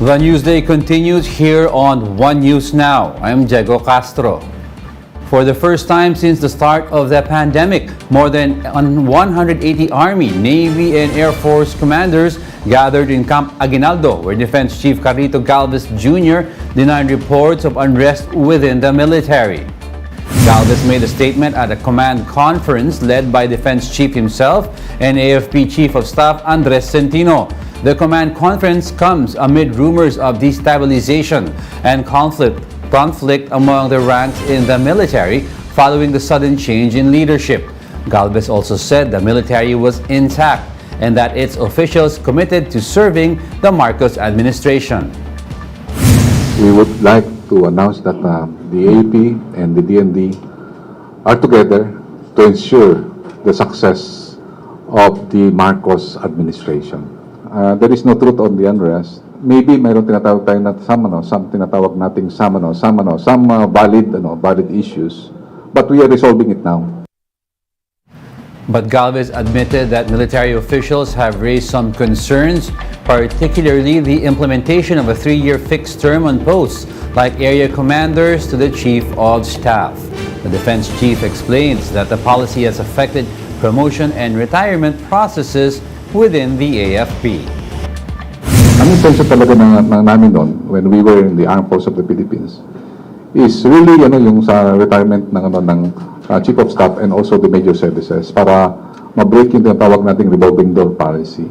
The Newsday continues here on One News Now. I'm Diego Castro. For the first time since the start of the pandemic, more than 180 Army, Navy, and Air Force commanders gathered in Camp Aguinaldo, where Defense Chief Carlito Galvez Jr. denied reports of unrest within the military. Galvez made a statement at a command conference led by Defense Chief himself and AFP Chief of Staff Andres Centino. The command conference comes amid rumors of destabilization and conflict among the ranks in the military following the sudden change in leadership. Galvez also said the military was intact and that its officials committed to serving the Marcos administration. We would like to announce that the AAP and the DND are together to ensure the success of the Marcos administration. There is no truth on the unrest. Maybe mayroon tinatawag tayo na some tinatawag nating valid issues, but we are resolving it now. But Galvez admitted that military officials have raised some concerns, particularly the implementation of a 3-year fixed term on posts like area commanders to the Chief of Staff. The Defense Chief explains that the policy has affected promotion and retirement processes within the AFP. Ang intention talaga namin noon, when we were in the Armed Forces of the Philippines, is really yung sa retirement ng Chief of Staff and also the major services para ma-break yung tinatawag nating revolving door policy.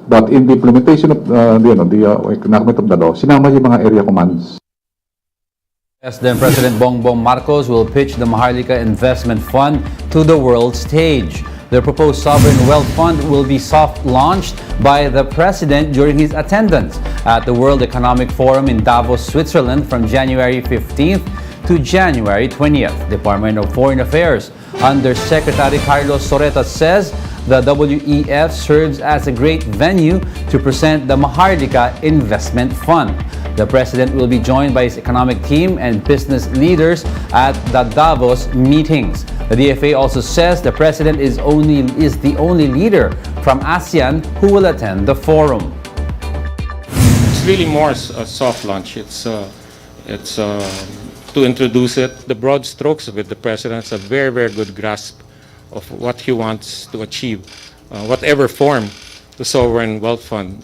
But in the implementation of the enactment of the law, sinama yung mga area commands. President Bongbong Marcos will pitch the Maharlika Investment Fund to the world stage. The proposed sovereign wealth fund will be soft-launched by the President during his attendance at the World Economic Forum in Davos, Switzerland from January 15th to January 20th. Department of Foreign Affairs Under Secretary Carlos Soreta says the WEF serves as a great venue to present the Maharlika Investment Fund. The President will be joined by his economic team and business leaders at the Davos meetings. The DFA also says the President is the only leader from ASEAN who will attend the forum. It's really more a soft launch. It's to introduce it. The broad strokes of it, the President has a very, very good grasp of what he wants to achieve, whatever form the Sovereign Wealth Fund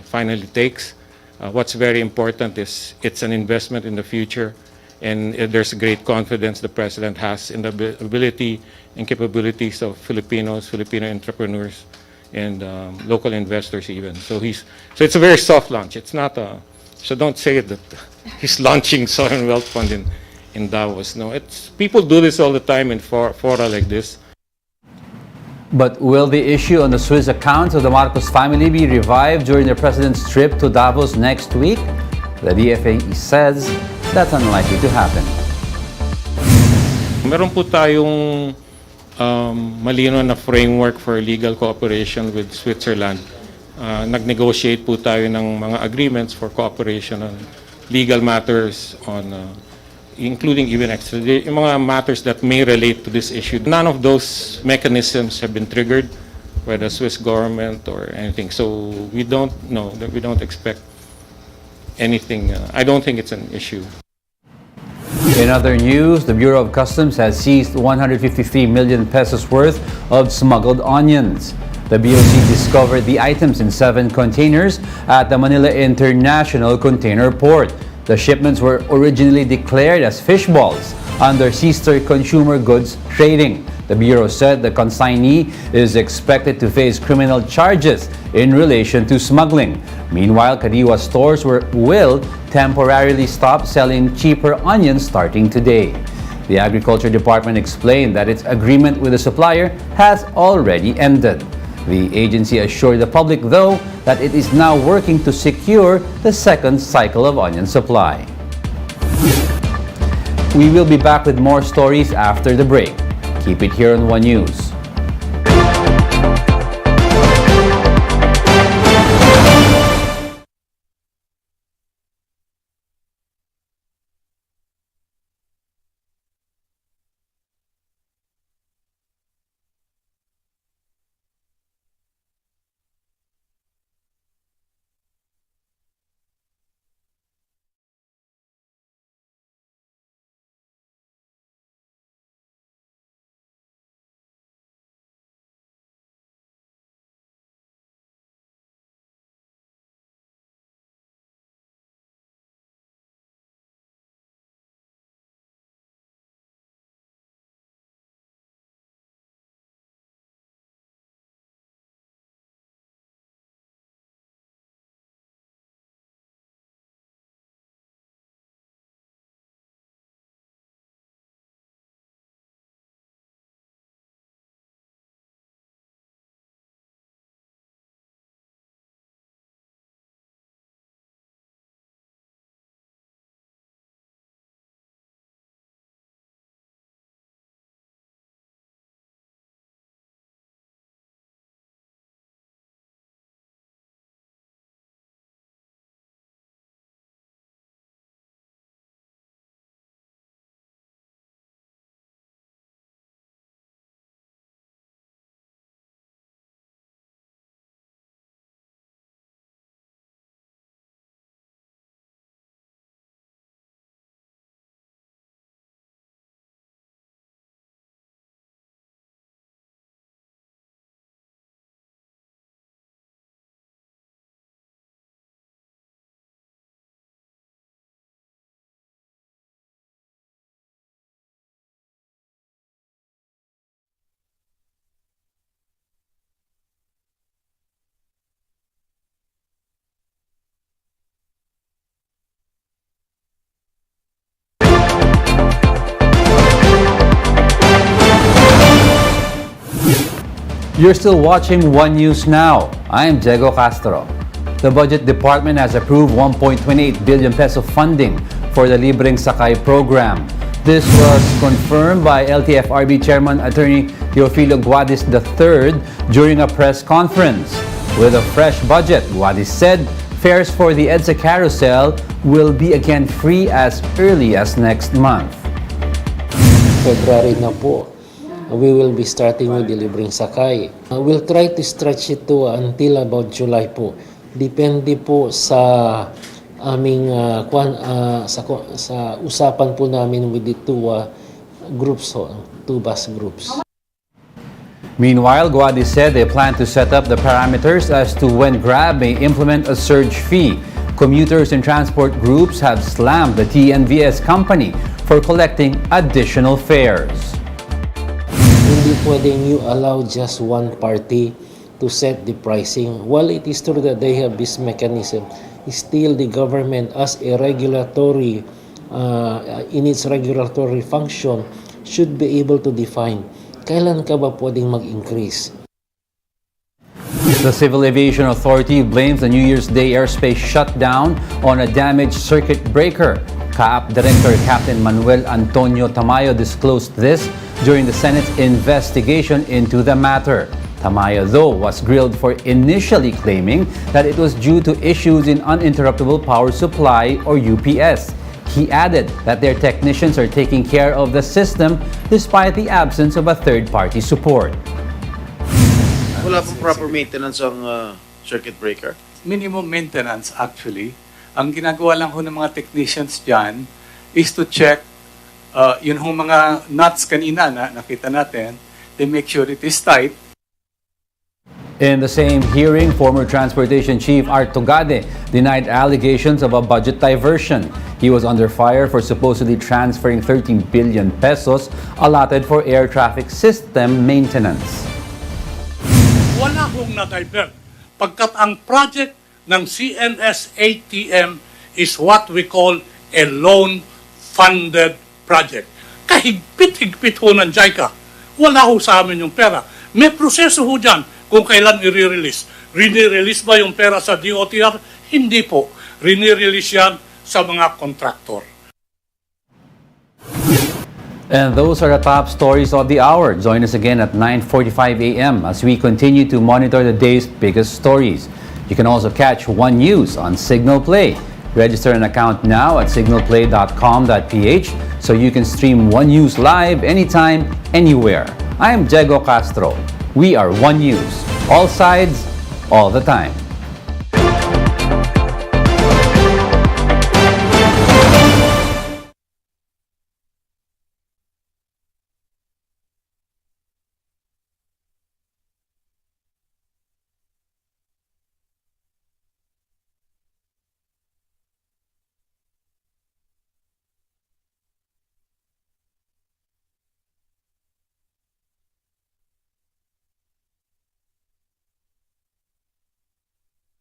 finally takes. What's very important is it's an investment in the future, and there's great confidence the President has in the ability and capabilities of Filipino entrepreneurs, and local investors even. So it's a very soft launch. It's not so don't say that he's launching Sovereign Wealth Fund in Davos. No, people do this all the time in fora like this. But will the issue on the Swiss accounts of the Marcos family be revived during the President's trip to Davos next week? The DFA says that's unlikely to happen. Meron po tayong malino na framework for legal cooperation with Switzerland. Nag-negotiate po tayo ng mga agreements for cooperation on legal matters, including even yung mga matters that may relate to this issue. None of those mechanisms have been triggered by the Swiss government or anything. So we don't expect anything. I don't think it's an issue. In other news, the Bureau of Customs has seized 153 million pesos worth of smuggled onions. The BOC discovered the items in 7 containers at the Manila International Container Port. The shipments were originally declared as fish balls under Sister Consumer Goods Trading. The Bureau said the consignee is expected to face criminal charges in relation to smuggling. Meanwhile, Kadiwa stores will temporarily stop selling cheaper onions starting today. The Agriculture Department explained that its agreement with the supplier has already ended. The agency assured the public, though, that it is now working to secure the second cycle of onion supply. We will be back with more stories after the break. Keep it here on One News. You're still watching One News Now. I'm Diego Castro. The Budget Department has approved 1.28 billion peso funding for the Libreng Sakay program. This was confirmed by LTFRB Chairman Attorney Teofilo Guadis III during a press conference. With a fresh budget, Guadis said fares for the EDSA carousel will be again free as early as next month. February na po, we will be starting with delivering sakay. We'll try to stretch it to until about July po. Depende po sa aming sa usapan po namin with the two groups, two bus groups. Meanwhile, Guadis said they plan to set up the parameters as to when Grab may implement a surge fee. Commuters and transport groups have slammed the TNVS company for collecting additional fares. Hindi pwedeng you allow just one party to set the pricing. While it is true that they have this mechanism, still the government as a regulatory, in its regulatory function, should be able to define kailan ka ba pwedeng mag-increase. The Civil Aviation Authority blames the New Year's Day airspace shutdown on a damaged circuit breaker. CAAP Director Captain Manuel Antonio Tamayo disclosed this during the Senate's investigation into the matter. Tamayo, though, was grilled for initially claiming that it was due to issues in uninterruptible power supply or UPS. He added that their technicians are taking care of the system despite the absence of a third-party support. Wala pong proper maintenance ang circuit breaker? Minimum maintenance actually. Ang ginagawa lang ho ng mga technicians dyan is to check yun hong mga nuts kanina na nakita natin. They make sure it is tight. In the same hearing, former Transportation Chief Art Togade denied allegations of a budget diversion. He was under fire for supposedly transferring 13 billion pesos allotted for air traffic system maintenance. Wala hong na-divert pagkat ang project ng CNS-ATM is what we call a loan-funded project. Kahigpit-higpit ho ng JICA. Wala ho sa amin yung pera. May proseso ho dyan kung kailan i-release. Rini-release ba yung pera sa DOTR? Hindi po. Rini-release yan sa mga kontraktor. And those are the top stories of the hour. Join us again at 9:45 a.m. as we continue to monitor the day's biggest stories. You can also catch One News on Signal Play. Register an account now at signalplay.com.ph so you can stream One News live anytime, anywhere. I am Diego Castro. We are One News. All sides, all the time.